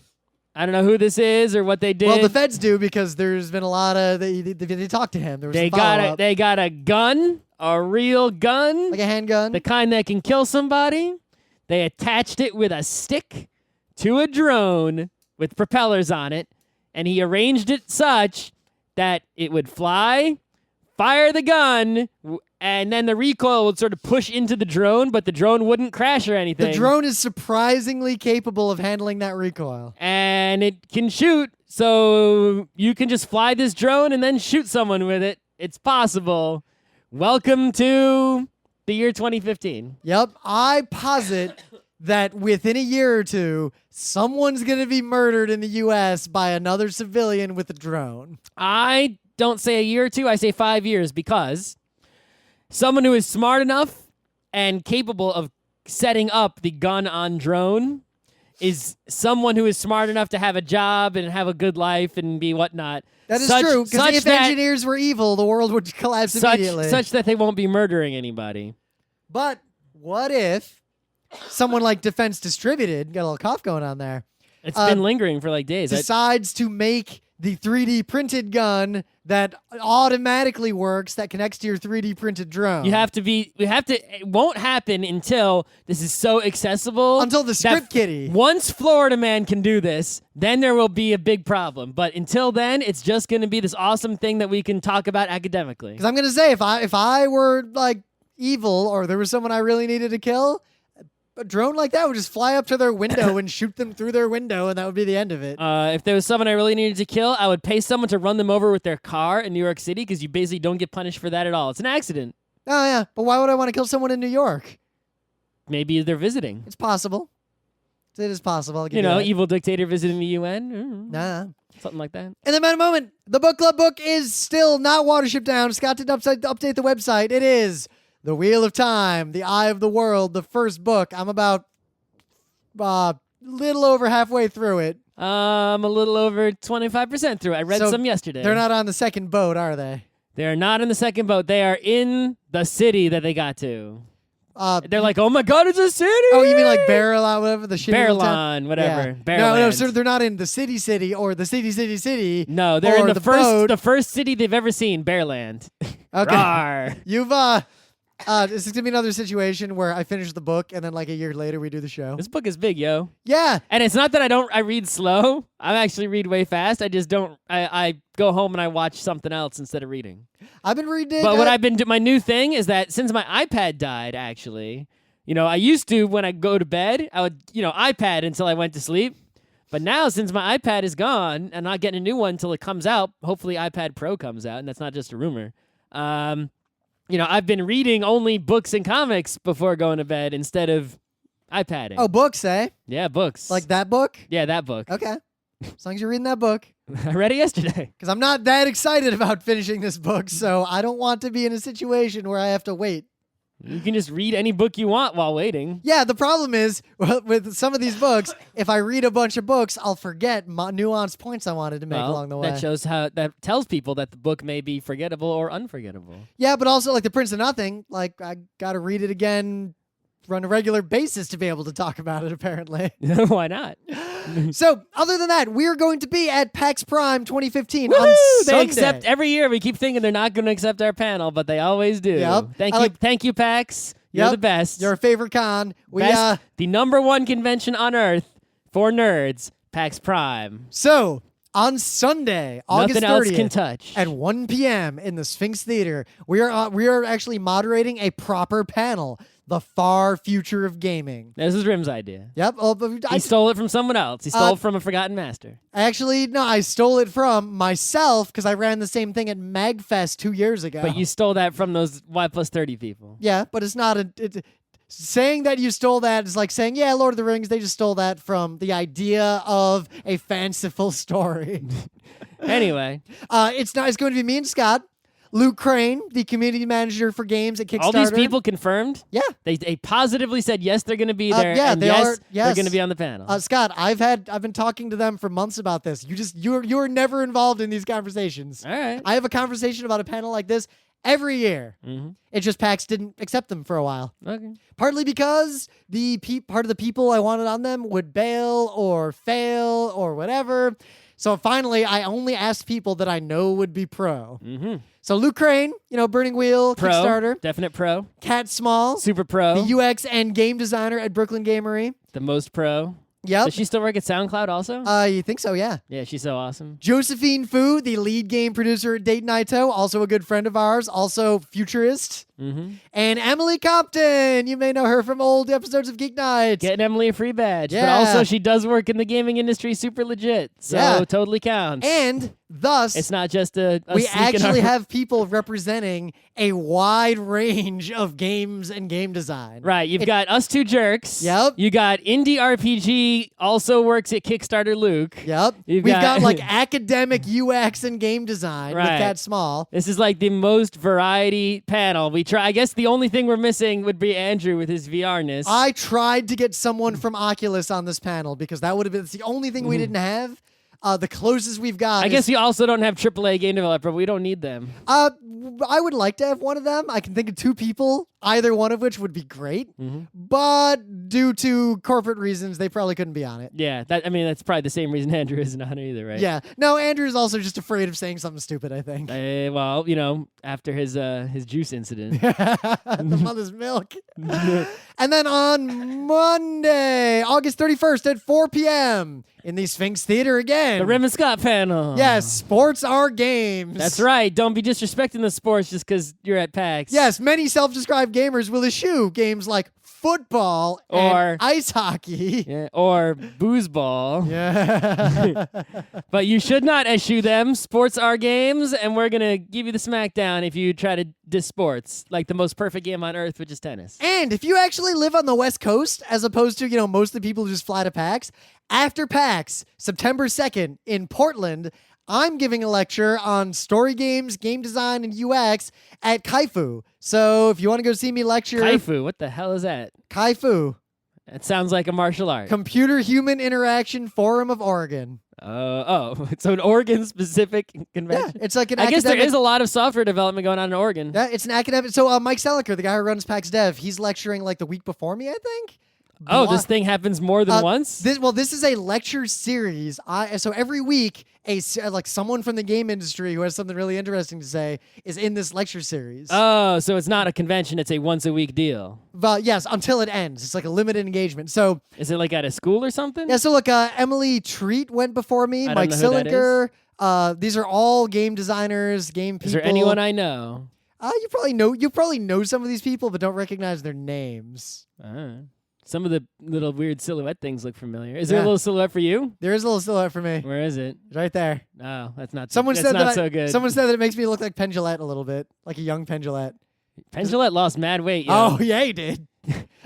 I don't know who this is or what they did. Well, the feds do because there's been a lot of they talked to him. There was they got a gun, a real gun, like a handgun, the kind that can kill somebody. They attached it with a stick to a drone with propellers on it, and he arranged it such that it would fly, fire the gun, and then the recoil would sort of push into the drone, but the drone wouldn't crash or anything. The drone is surprisingly capable of handling that recoil. And it can shoot, so you can just fly this drone and then shoot someone with it. It's possible. Welcome to the year 2015. Yep, I posit that within a year or two, someone's going to be murdered in the U.S. by another civilian with a drone. I don't say a year or two, I say 5 years, because someone who is smart enough and capable of setting up the gun on drone is someone who is smart enough to have a job and have a good life and be whatnot. That is true, because if engineers were evil, the world would collapse immediately. Such that they won't be murdering anybody. But what if someone like Defense Distributed, got a little cough going on there, it's been lingering for like days, decides to make the 3D printed gun that automatically works, that connects to your 3D printed drone. It won't happen until this is so accessible. Until the script kiddie. Once Florida Man can do this, then there will be a big problem. But until then, it's just going to be this awesome thing that we can talk about academically. Because I'm going to say, if I were like evil or there was someone I really needed to kill, a drone like that would just fly up to their window and shoot them through their window, and that would be the end of it. If there was someone I really needed to kill, I would pay someone to run them over with their car in New York City, because you basically don't get punished for that at all. It's an accident. Oh, yeah. But why would I want to kill someone in New York? Maybe they're visiting. It's possible. It is possible. I'll give you that. Evil dictator visiting the UN. Nah. Something like that. In the Meta Moment, the book club book is still not Watership Down. Scott did update the website. It is The Wheel of Time, The Eye of the World, the first book. I'm about little over halfway through it. I'm a little over 25% through. I read some yesterday. They're not on the second boat, are they? They're not in the second boat. They are in the city that they got to. They're like, oh my God, it's a city! Oh, you mean like Barrelon, whatever, the shitty little town? Barrelon, whatever. Yeah. Barrelland. No, so they're not in the city or the city. No, they're in the boat. the first city they've ever seen, Bearland. Okay. Rawr. You've this is gonna be another situation where I finish the book and then like a year later we do the show. This book is big, yo. Yeah. And it's not that I read slow. I actually read way fast. I just don't. I go home and I watch something else instead of reading. I've been reading. But what I've been doing, my new thing is that since my iPad died, actually, I used to, when I go to bed, I would, iPad until I went to sleep. But now, since my iPad is gone, and I'm not getting a new one until it comes out, hopefully iPad Pro comes out, and that's not just a rumor. I've been reading only books and comics before going to bed instead of iPadding. Oh, books, eh? Yeah, books. Like that book? Yeah, that book. Okay. As long as you're reading that book. I read it yesterday. Because I'm not that excited about finishing this book, so I don't want to be in a situation where I have to wait. You can just read any book you want while waiting. Yeah, the problem is with some of these books, if I read a bunch of books, I'll forget nuanced points I wanted to make along the way. That tells people that the book may be forgettable or unforgettable. Yeah, but also like The Prince of Nothing, like I got to read it again on a regular basis to be able to talk about it, apparently. Why not? So, other than that, we're going to be at PAX Prime 2015 Woo-hoo! on Sunday. They accept every year. We keep thinking they're not going to accept our panel, but they always do. Yep. Thank you, PAX. You're the best. You're a favorite con. The #1 convention on Earth for nerds, PAX Prime. So, on Sunday, August 30th, nothing else can touch. at 1 p.m. in the Sphinx Theater, we are actually moderating a proper panel, The Far Future of Gaming. This is Rim's idea. Yep. He stole it from someone else. He stole it from a forgotten master. Actually, no, I stole it from myself because I ran the same thing at MagFest 2 years ago. But you stole that from those Y+30 people. Yeah, but it's not saying that you stole that is like saying, yeah, Lord of the Rings, they just stole that from the idea of a fanciful story. Anyway. It's going to be me and Scott. Luke Crane, the community manager for games at Kickstarter. All these people confirmed? Yeah. They positively said yes, they're going to be there. Yeah, and they are. Yes, they're going to be on the panel. Scott, I've been talking to them for months about this. You're never involved in these conversations. All right. I have a conversation about a panel like this every year. Mm-hmm. It just PAX didn't accept them for a while. Okay. Partly because part of the people I wanted on them would bail or fail or whatever. So finally, I only asked people that I know would be pro. Mm-hmm. So Luke Crane, Burning Wheel, Pro. Kickstarter. Definite pro. Kat Small, Super pro. the UX and game designer at Brooklyn Gamery. The most pro. Yep. Does she still work at SoundCloud also? You think so, yeah. Yeah, she's so awesome. Josephine Fu, the lead game producer at Date Naito, also a good friend of ours, also futurist. Mm-hmm. And Emily Compton, you may know her from old episodes of Geeknights. Getting Emily a free badge. Yeah. But also she does work in the gaming industry super legit. So totally counts. And thus, it's not just a we sneak in actually our- have people representing a wide range of games and game design. Right, you've got us two jerks. Yep. You got Indie RPG, also works at Kickstarter Luke. Yep. We've We've got- got like academic UX and game design with Right. Kat Small. This is like the most variety panel. I guess the only thing we're missing would be Andrew with his VR-ness. I tried to get someone from Oculus on this panel because that would have been the only thing we didn't have. The closest we've got. I guess you also don't have AAA game developer, but we don't need them. I would like to have one of them. I can think of two people, either one of which would be great. But due to corporate reasons, they probably couldn't be on it. Yeah, that's probably the same reason Andrew isn't on it either, right? Yeah. No, Andrew's also just afraid of saying something stupid, I think. Well, after his juice incident. The mother's milk. And then on Monday, August 31st at 4 p.m. in the Sphinx Theater again. The Rim and Scott panel. Yes, sports are games. That's right. Don't be disrespecting the sports just because you're at PAX. Yes, many self-described gamers will eschew games like football Or- and ice hockey. Yeah, or boozeball. Yeah. But you should not eschew them. Sports are games, and we're going to give you the smackdown if you try to diss sports, like the most perfect game on earth, which is tennis. And if you actually live on the West Coast, as opposed to, most of the people who just fly to PAX, after PAX, September 2nd in Portland, I'm giving a lecture on story games, game design, and UX at Kaifu. So if you want to go see me lecture... Kaifu, what the hell is that? Kaifu. It sounds like a martial art. Computer Human Interaction Forum of Oregon. So an Oregon-specific convention? Yeah, it's like an I guess academic... there is a lot of software development going on in Oregon. Yeah, it's an academic... So Mike Seliker, the guy who runs PAX Dev, he's lecturing like the week before me, I think? Oh, this thing happens more than once? This is a lecture series. So every week, someone from the game industry who has something really interesting to say is in this lecture series. Oh, so it's not a convention; it's a once-a-week deal. But yes, until it ends, it's like a limited engagement. So is it like at a school or something? yeah. So look, Emily Treat went before me. I Mike don't know who that Siliker. These are all game designers, game people. Is there anyone I know? You probably know some of these people, but don't recognize their names. Some of the little weird silhouette things look familiar. Is there a Yeah. little silhouette for you? There is a little silhouette for me. Where is it? It's right there. Oh, that's not. Someone that's said not that so good. Someone said that it makes me look like Pendulette a little bit, like a young Pendulette. Penn Jillette lost mad weight. Yo. Oh, yeah, he did.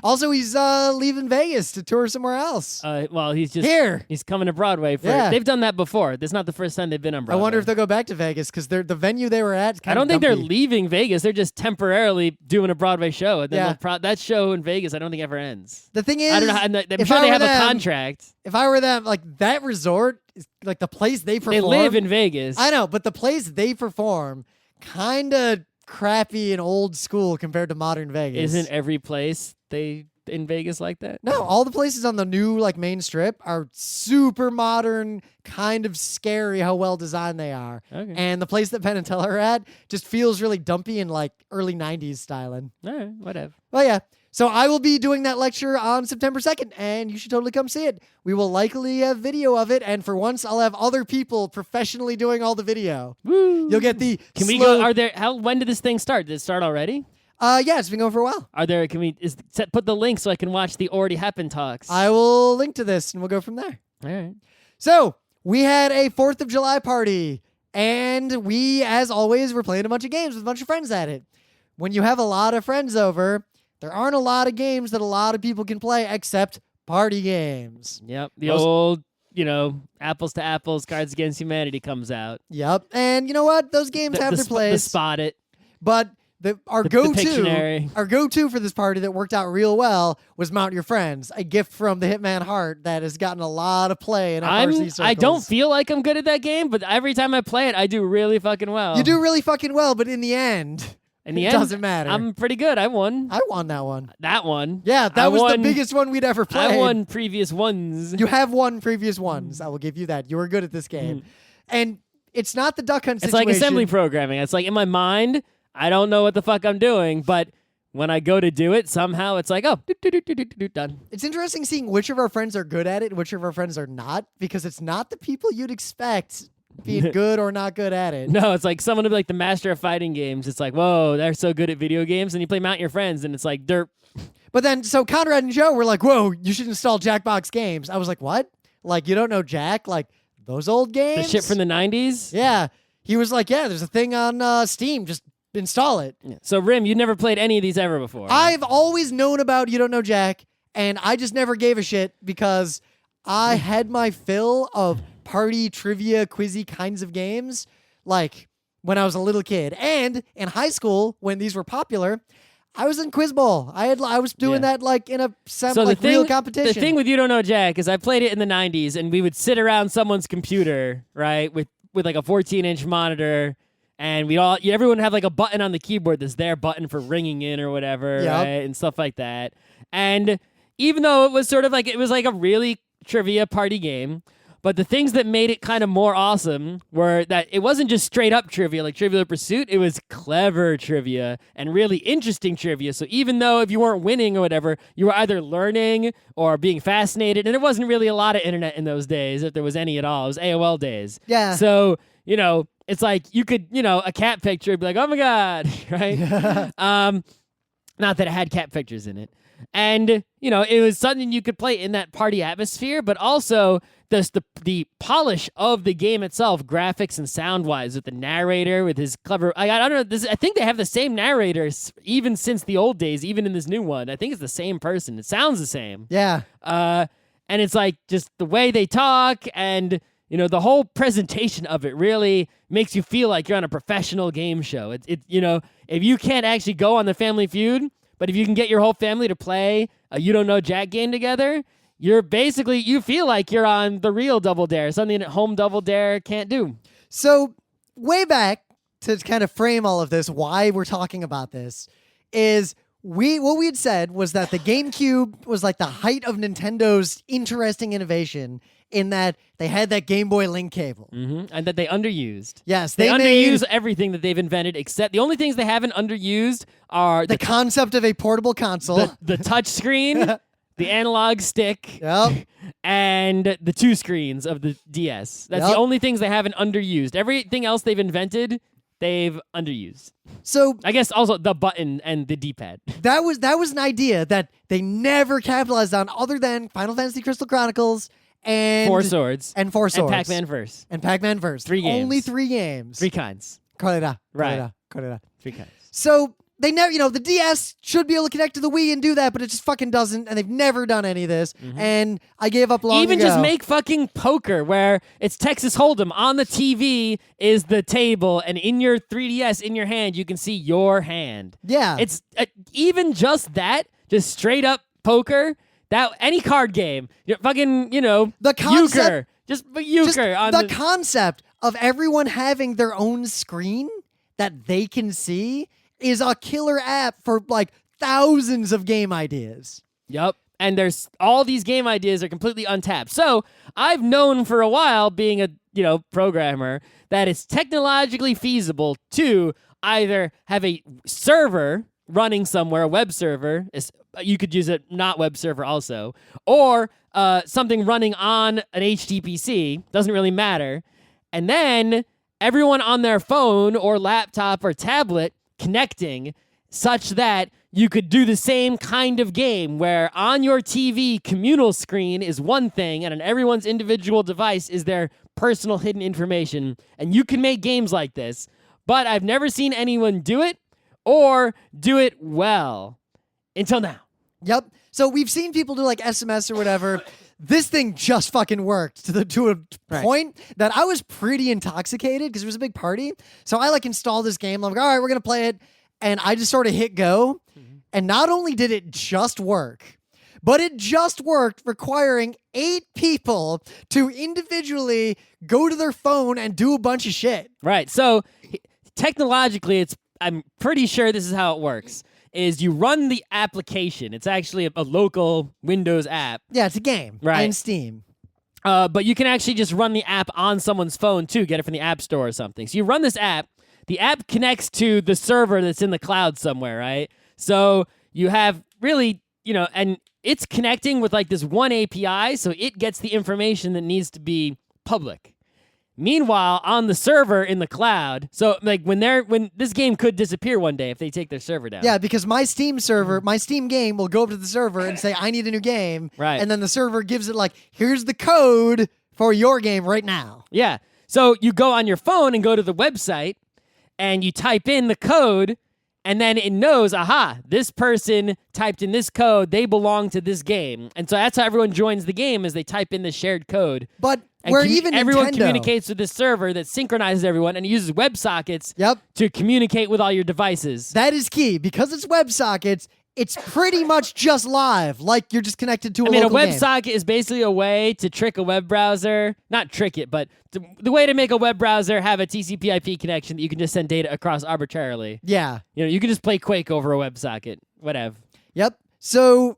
Also, he's leaving Vegas to tour somewhere else. Well, he's just Here. He's coming to Broadway. They've done that before. This is not the first time they've been on Broadway. I wonder if they'll go back to Vegas because the venue they were at. I don't think they're leaving Vegas. They're just temporarily doing a Broadway show. And then that show in Vegas, I don't think ever ends. The thing is, I don't know. I'm sure they have a contract. If I were them, like that resort, is like the place they perform. They live in Vegas. I know, but the place they perform, kind of crappy and old school compared to modern Vegas. Isn't every place in Vegas like that? No, all the places on the new like main strip are super modern, kind of scary how well designed they are. Okay. And the place that Penn and Teller are at just feels really dumpy and like early 90s styling. All right, whatever. Well, yeah. So I will be doing that lecture on September 2nd, and you should totally come see it. We will likely have video of it, and for once, I'll have other people professionally doing all the video. Woo! You'll get the Can we go? When did this thing start? Did it start already? Yeah, it's been going for a while. Put the link so I can watch the already happened talks? I will link to this, and we'll go from there. All right. So we had a 4th of July party, and we, as always, were playing a bunch of games with a bunch of friends at it. When you have a lot of friends over, there aren't a lot of games that a lot of people can play except party games. Yep. The old, apples to apples, Cards Against Humanity comes out. Yep. And you know what? Those games have their place. The Spot It. But our Pictionary. go-to for this party that worked out real well was Mount Your Friends, a gift from the Hitman Heart that has gotten a lot of play in FRC circles. I don't feel like I'm good at that game, but every time I play it, I do really fucking well. You do really fucking well, but in the end, it doesn't matter. I'm pretty good. I won. I won that one. That one. Yeah, that was the biggest one we'd ever played. I won previous ones. You have won previous ones. I will give you that. You were good at this game. And it's not the duck hunt situation. It's like assembly programming. It's like in my mind, I don't know what the fuck I'm doing, but when I go to do it, somehow it's like, oh, done. It's interesting seeing which of our friends are good at it and which of our friends are not, because it's not the people you'd expect being good or not good at it. No, it's like someone who'd be like the master of fighting games. It's like, whoa, they're so good at video games. And you play Mount Your Friends, and it's like derp. But then, so Conrad and Joe were like, whoa, you should install Jackbox games. I was like, what? Like, you don't know Jack? Like, those old games? The shit from the 90s? Yeah. He was like, yeah, there's a thing on Steam. Just install it. Yeah. So, Rim, you never played any of these ever before? I've always known about You Don't Know Jack, and I just never gave a shit because I had my fill of party, trivia, quizzy kinds of games, like when I was a little kid. And in high school, when these were popular, I was in Quiz Bowl. I was doing that like in a real competition. The thing with You Don't Know Jack is I played it in the 90s, and we would sit around someone's computer, right, with like a 14-inch monitor, and everyone have like a button on the keyboard that's their button for ringing in or whatever, right, and stuff like that. And even though it was sort of like, it was like a really trivia party game, but the things that made it kind of more awesome were that it wasn't just straight up trivia like Trivial Pursuit. It was clever trivia and really interesting trivia. So even though if you weren't winning or whatever, you were either learning or being fascinated. And there wasn't really a lot of internet in those days, if there was any at all. It was AOL days. Yeah. So, it's like you could, a cat picture would be like, oh my God, right? Not that it had cat pictures in it. And, it was something you could play in that party atmosphere, but also the polish of the game itself, graphics and sound-wise, with the narrator, with his clever... I don't know, I think they have the same narrators even since the old days, even in this new one. I think it's the same person. It sounds the same. Yeah. And it's like just the way they talk and... the whole presentation of it really makes you feel like you're on a professional game show. If you can't actually go on the Family Feud, but if you can get your whole family to play a You Don't Know Jack game together, you feel like you're on the real Double Dare, something that home Double Dare can't do. So way back, to kind of frame all of this, why we're talking about this, is what we had said was that the GameCube was like the height of Nintendo's interesting innovation, in that they had that Game Boy Link cable. Mm-hmm. And that they underused. Yes. They underuse everything that they've invented, except the only things they haven't underused are... The concept of a portable console. The touch screen, the analog stick, yep, and the two screens of the DS. That's the only things they haven't underused. Everything else they've invented, they've underused. So I guess also the button and the D-pad. That was an idea that they never capitalized on, other than Final Fantasy Crystal Chronicles and Four Swords. And Pac-Man Verse. And Pac-Man Verse. 3 games. Only 3 games. 3 kinds. Right. 3 kinds. So they never, the DS should be able to connect to the Wii and do that, but it just fucking doesn't, and they've never done any of this. And I gave up long Even ago. just make fucking poker where it's Texas Hold'em. On the TV is the table, and in your 3DS in your hand, you can see your hand. Yeah. It's even just that, just straight up poker. That any card game, fucking, the concept, euchre. Just euchre on the concept of everyone having their own screen that they can see is a killer app for like thousands of game ideas. Yep. And there's all these game ideas are completely untapped. So I've known for a while, being a programmer, that it's technologically feasible to either have a server running somewhere, a web server. You could use a not web server also, or something running on an HTPC. Doesn't really matter. And then everyone on their phone or laptop or tablet connecting such that you could do the same kind of game where on your TV communal screen is one thing and on everyone's individual device is their personal hidden information. And you can make games like this, but I've never seen anyone do it or do it well until now. Yep. So we've seen people do like SMS or whatever. This thing just fucking worked to a point that I was pretty intoxicated because it was a big party. So I like installed this game. I'm like, all right, we're going to play it. And I just sort of hit go. And not only did it just work, but it just worked requiring 8 people to individually go to their phone and do a bunch of shit. Right. So technologically, I'm pretty sure this is how it works. Is you run the application. It's actually a local Windows app. Yeah, it's a game. Right. And Steam. But you can actually just run the app on someone's phone too, get it from the App Store or something. So you run this app. The app connects to the server that's in the cloud somewhere, right? So you have really, and it's connecting with like this one API, so it gets the information that needs to be public. Meanwhile, on the server in the cloud, so like when this game could disappear one day if they take their server down. Yeah, because my Steam server, my Steam game will go up to the server and say, I need a new game. Right. And then the server gives it like, here's the code for your game right now. Yeah. So you go on your phone and go to the website and you type in the code and then it knows, aha, this person typed in this code, they belong to this game. And so that's how everyone joins the game is they type in the shared code. But and where even everyone Nintendo communicates with this server that synchronizes everyone and uses WebSockets to communicate with all your devices. That is key. Because it's WebSockets, it's pretty much just live, like you're just connected to a local game. A WebSocket is basically a way to trick a web browser. Not trick it, but the way to make a web browser have a TCP/IP connection that you can just send data across arbitrarily. Yeah. You can just play Quake over a WebSocket. Whatever. Yep. So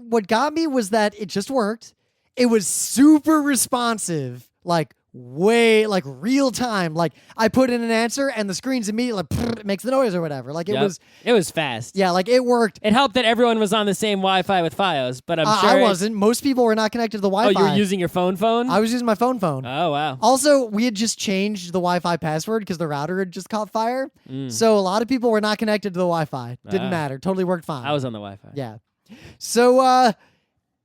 what got me was that it just worked. It was super responsive, like way like real time. Like I put in an answer and the screen's immediately like, it makes the noise or whatever. Like it was fast. Yeah, like it worked. It helped that everyone was on the same Wi-Fi with Fios, but I'm sure I wasn't. Most people were not connected to the Wi-Fi. Oh, you were using your phone? I was using my phone. Oh, wow. Also, we had just changed the Wi-Fi password because the router had just caught fire. So a lot of people were not connected to the Wi-Fi. Didn't matter. Totally worked fine. I was on the Wi-Fi. Yeah. So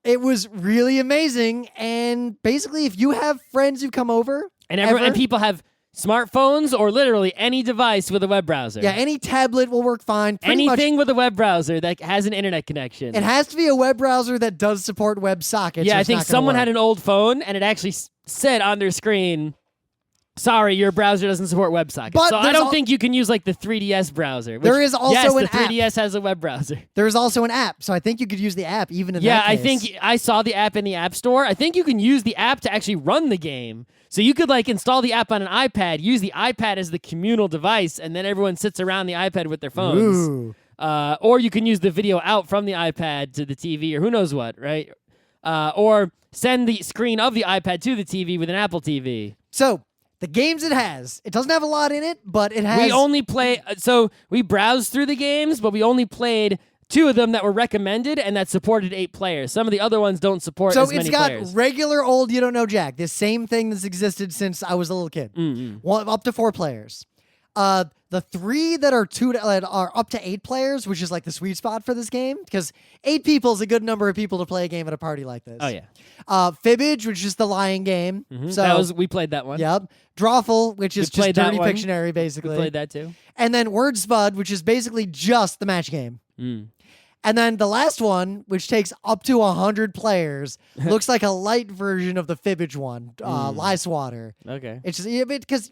it was really amazing. And basically, if you have friends who come over and people have smartphones or literally any device with a web browser. Yeah, any tablet will work fine. Anything with a web browser that has an internet connection. It has to be a web browser that does support WebSockets. Yeah, I think someone had an old phone and it actually said on their screen, sorry, your browser doesn't support WebSockets. But so I don't think you can use like the 3DS browser. There is also an app. Yes, the 3DS has a web browser. There is also an app, so I think you could use the app even in that Yeah, case. I think I saw the app in the App Store. I think you can use the app to actually run the game. So you could like install the app on an iPad, use the iPad as the communal device, and then everyone sits around the iPad with their phones. Ooh. Or you can use the video out from the iPad to the TV or who knows what, right? Or send the screen of the iPad to the TV with an Apple TV. So the games it doesn't have a lot in it, but it has... We only play... So we browsed through the games, but we only played 2 of them that were recommended and that supported 8 players. Some of the other ones don't support as many players. So it's got regular old You Don't Know Jack, this same thing that's existed since I was a little kid. Up to 4 players. The the 3 that are are up to 8 players, which is like the sweet spot for this game, because 8 people is a good number of people to play a game at a party like this. Oh yeah. Fibbage, which is the lying game. So we played that one. Yep. Drawful, which is just dirty one. Pictionary, basically. We played that too. And then Word Spud, which is basically just the match game. And then the last one, which takes up to 100 players, looks like a light version of the Fibbage one, Lie Swatter. Okay. It's just because,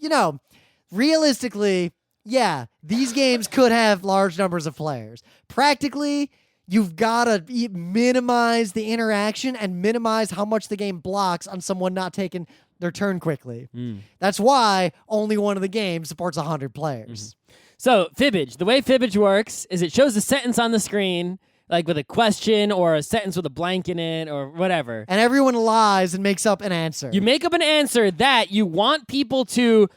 realistically, yeah, these games could have large numbers of players. Practically, you've got to minimize the interaction and minimize how much the game blocks on someone not taking their turn quickly. That's why only one of the games supports 100 players. So, Fibbage. The way Fibbage works is it shows a sentence on the screen, like with a question or a sentence with a blank in it or whatever. And everyone lies and makes up an answer. You make up an answer that you want people to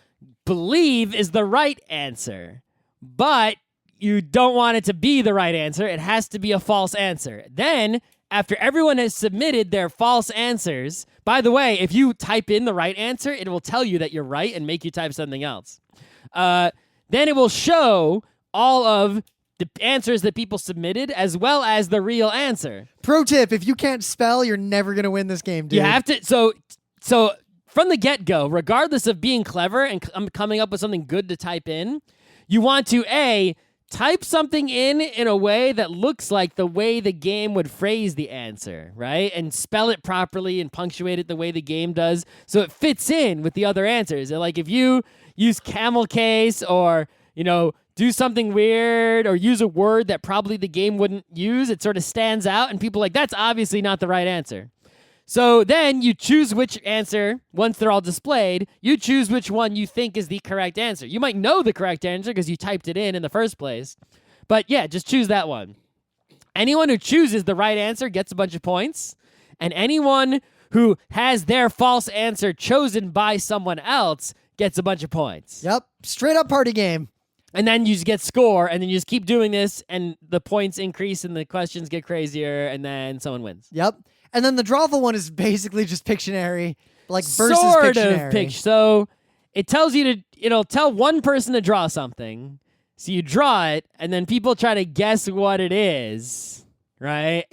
believe is the right answer, but you don't want it to be the right answer. It has to be a false answer. Then, after everyone has submitted their false answers, by the way, if you type in the right answer, it will tell you that you're right and make you type something else. Then it will show all of the answers that people submitted as well as the real answer. Pro tip, if you can't spell, you're never going to win this game, dude. You have to, so from the get-go, regardless of being clever and coming up with something good to type in, you want to, A, type something in a way that looks like the way the game would phrase the answer, right? And spell it properly and punctuate it the way the game does so it fits in with the other answers. Like if you use camel case or, do something weird or use a word that probably the game wouldn't use, it sort of stands out and people are like, that's obviously not the right answer. So then you choose which answer, once they're all displayed, you choose which one you think is the correct answer. You might know the correct answer because you typed it in the first place. But yeah, just choose that one. Anyone who chooses the right answer gets a bunch of points. And anyone who has their false answer chosen by someone else gets a bunch of points. Yep. Straight up party game. And then you just get score, and then you just keep doing this, and the points increase, and the questions get crazier, and then someone wins. Yep. And then the drawful one is basically just Pictionary, like versus sort Pictionary. Of So it tells you it'll tell one person to draw something. So you draw it, and then people try to guess what it is, right?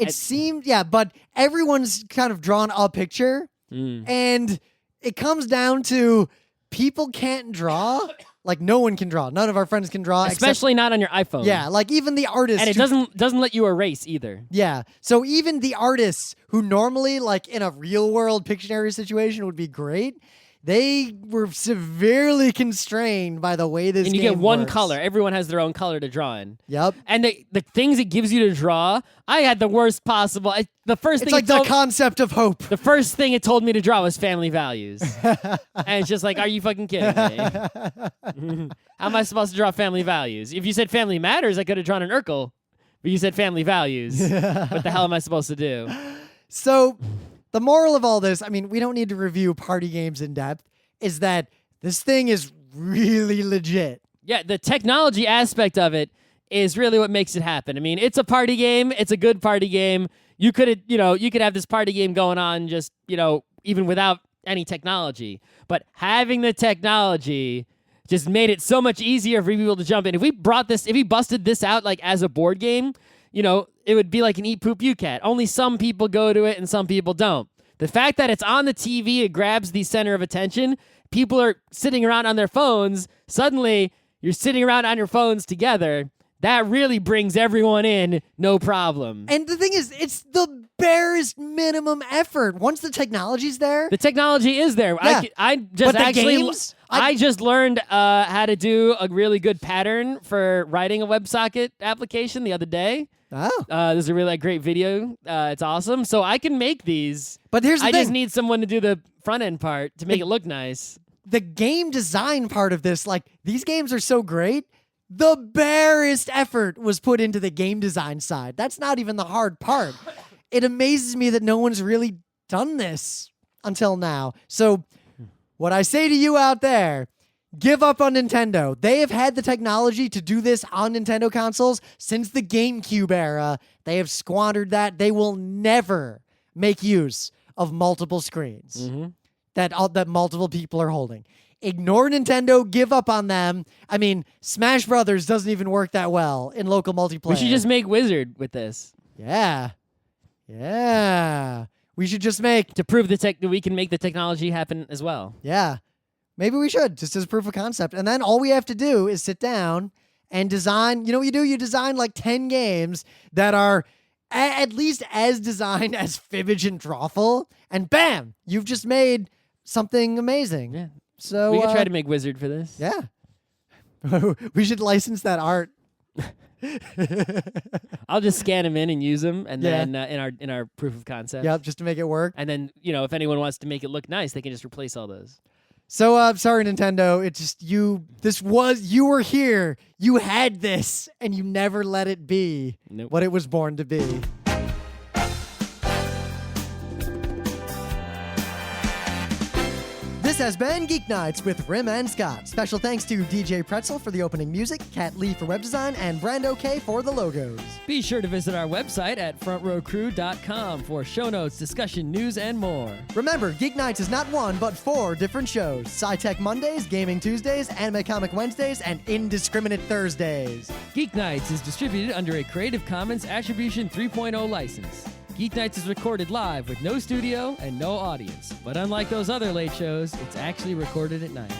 But everyone's kind of drawn a picture, and it comes down to people can't draw. Like, no one can draw. None of our friends can draw. Especially not on your iPhone. Yeah, like even the artists. And it doesn't let you erase either. Yeah. So even the artists who normally, like in a real world Pictionary situation would be great, they were severely constrained by the way this game And you get one works. color. Everyone has their own color to draw in. Yep. And the things it gives you to draw, I had the worst possible. The concept of hope. The first thing it told me to draw was family values. And it's just like, are you fucking kidding me? How am I supposed to draw family values? If you said family matters, I could have drawn an Urkel. But you said family values. What the hell am I supposed to do? So the moral of all this, I mean, we don't need to review party games in depth, is that this thing is really legit. Yeah, the technology aspect of it is really what makes it happen. I mean, it's a party game. It's a good party game. You could have this party game going on just, even without any technology. But having the technology just made it so much easier for people to jump in. If we busted this out like as a board game, it would be like an Eat Poop You Cat. Only some people go to it and some people don't. The fact that it's on the TV, it grabs the center of attention. People are sitting around on their phones. Suddenly, you're sitting around on your phones together. That really brings everyone in, no problem. And the thing is, it's the barest minimum effort. Once the technology's there. The technology is there. Yeah. I just learned how to do a really good pattern for writing a WebSocket application the other day. Oh. There's a really great video. It's awesome. So I can make these. But here's the thing. I just need someone to do the front end part to make it look nice. The game design part of this, like, these games are so great. The barest effort was put into the game design side. That's not even the hard part. It amazes me that no one's really done this until now. So what I say to you out there, give up on Nintendo. They have had the technology to do this on Nintendo consoles since the GameCube era. They have squandered that. They will never make use of multiple screens that multiple people are holding. ignore Nintendo, give up on them. I mean, Smash Brothers doesn't even work that well in local multiplayer. We should just make Wizard with this. Yeah. Yeah. We should just make... To prove that we can make the technology happen as well. Yeah. Maybe we should, just as proof of concept. And then all we have to do is sit down and design... You know what you do? You design like 10 games that are at least as designed as Fibbage and Drawful. And bam! You've just made something amazing. Yeah. So we could try to make Wizard for this. Yeah. We should license that art. I'll just scan them in and use them, and Yeah. then in our proof of concept. Yep, just to make it work. And then if anyone wants to make it look nice, they can just replace all those. So sorry, Nintendo. It's just you were here. You had this, and you never let it be what it was born to be. This has been Geeknights with Rim and Scott. Special thanks to DJ Pretzel for the opening music, Kat Lee for web design, and Brando K for the logos. Be sure to visit our website at frontrowcrew.com for show notes, discussion, news, and more. Remember, Geeknights is not one, but 4 different shows. Sci-Tech Mondays, Gaming Tuesdays, Anime Comic Wednesdays, and Indiscriminate Thursdays. Geeknights is distributed under a Creative Commons Attribution 3.0 license. Geeknights is recorded live with no studio and no audience. But unlike those other late shows, it's actually recorded at night.